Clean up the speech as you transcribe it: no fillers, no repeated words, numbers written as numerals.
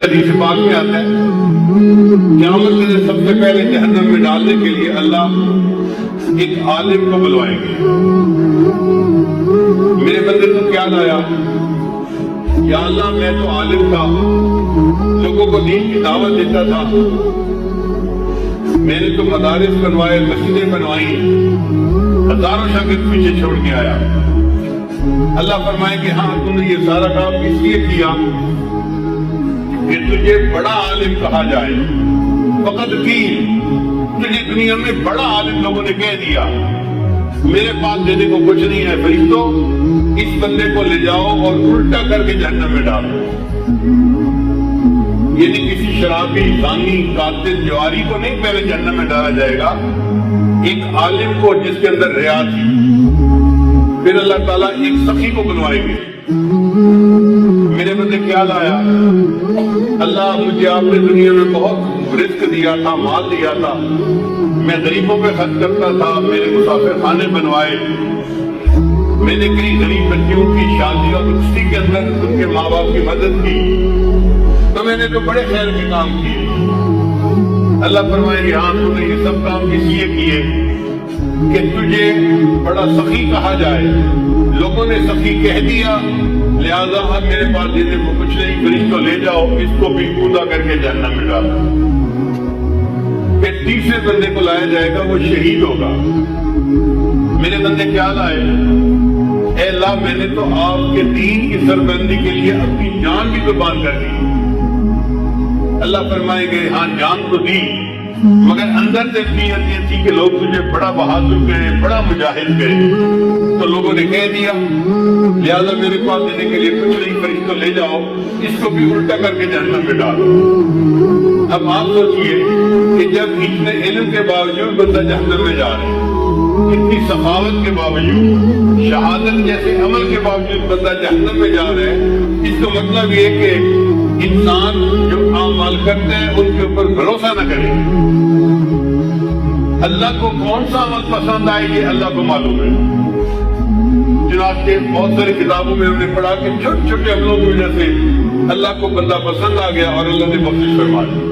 حدیث پاک میں آتا ہے قیامت میں سب سے پہلے جہنم میں ڈالنے کے لیے اللہ ایک عالم کو بلوائیں گے. میرے بندے کو کیا لایا؟ یا اللہ میں تو عالم تھا، لوگوں کو دین کی دعوت دیتا تھا، میں نے تو مدارس بنوائے، مسجدیں بنوائی، ہزاروں شاگرد پیچھے چھوڑ کے آیا. اللہ فرمائے کہ ہاں تم نے یہ سارا کام اس لیے کیا کہ تجھے بڑا عالم کہا جائے. فقط کی تجھے دنیا میں بڑا عالم لوگوں نے کہہ دیا. میرے پاس دینے کو کچھ نہیں ہے، فرشتوں اس بندے کو لے جاؤ اور الٹا کر کے جہنم میں ڈالو. یعنی کسی شرابی، زانی، قاتل، جواری کو نہیں پہلے جہنم میں ڈالا جائے گا، ایک عالم کو جس کے اندر ریا تھی. پھر اللہ تعالیٰ ایک سخی کو بنوائیں گے. میرے بندے کیا لایا؟ اللہ مجھے آپ نے دنیا میں بہت رزق دیا تھا، مال دیا تھا، میں غریبوں پہ خرچ کرتا تھا، میرے مسافر خانے بنوائے، میں نے کئی غریب بچیوں کی شادی اور رخصتی کے اندر ان کے ماں باپ کی مدد کی، تو میں نے تو بڑے خیر کے کام کیے. اللہ فرمائے گے ہاں تو نے یہ سب کام اس لیے کیے کہ تجھے بڑا سخی کہا جائے. لوگوں نے سخی کہہ دیا، لہذا اب میرے پاس دینے کو کچھ نہیں، فرشتوں لے جاؤ اس کو بھی کودا کر کے جہنم میں ڈالو. پھر تیسرے بندے کو لایا جائے گا، وہ شہید ہوگا. میرے بندے کیا لائے؟ اے اللہ میں نے تو آپ کے دین کی سربلندی کے لیے اپنی جان بھی قربان کر دی. اللہ فرمائے گے ہاں جان تو دی، مگر اندر سے نیت یہ تھی کہ لوگ تجھے بڑا بہادر کہے، بڑا مجاہد کہے، تو لوگوں نے کہہ دیا لہذا میرے پاس دینے کے لیے کچھ نہیں، فرشتوں لے جاؤ اس کو بھی الٹا کر کے جہنم میں ڈالو. اب آپ سوچئے کہ جب اتنے علم کے باوجود بندہ جہنم میں جا رہے ہیں، اتنی سخاوت کے باوجود، شہادت جیسے عمل کے باوجود بندہ جہنم میں جا رہے ہیں، اس کا مطلب یہ کہ انسان جو اعمال کرتے ہیں ان کے اوپر بھروسہ نہ کرے. اللہ کو کون سا عمل پسند آئے یہ اللہ کو معلوم ہے. چنانچہ بہت ساری کتابوں میں ہم نے پڑھا کہ چھوٹے چھوٹے عملوں کی وجہ سے اللہ کو بندہ پسند آ گیا اور اللہ نے بخشش فرما دی.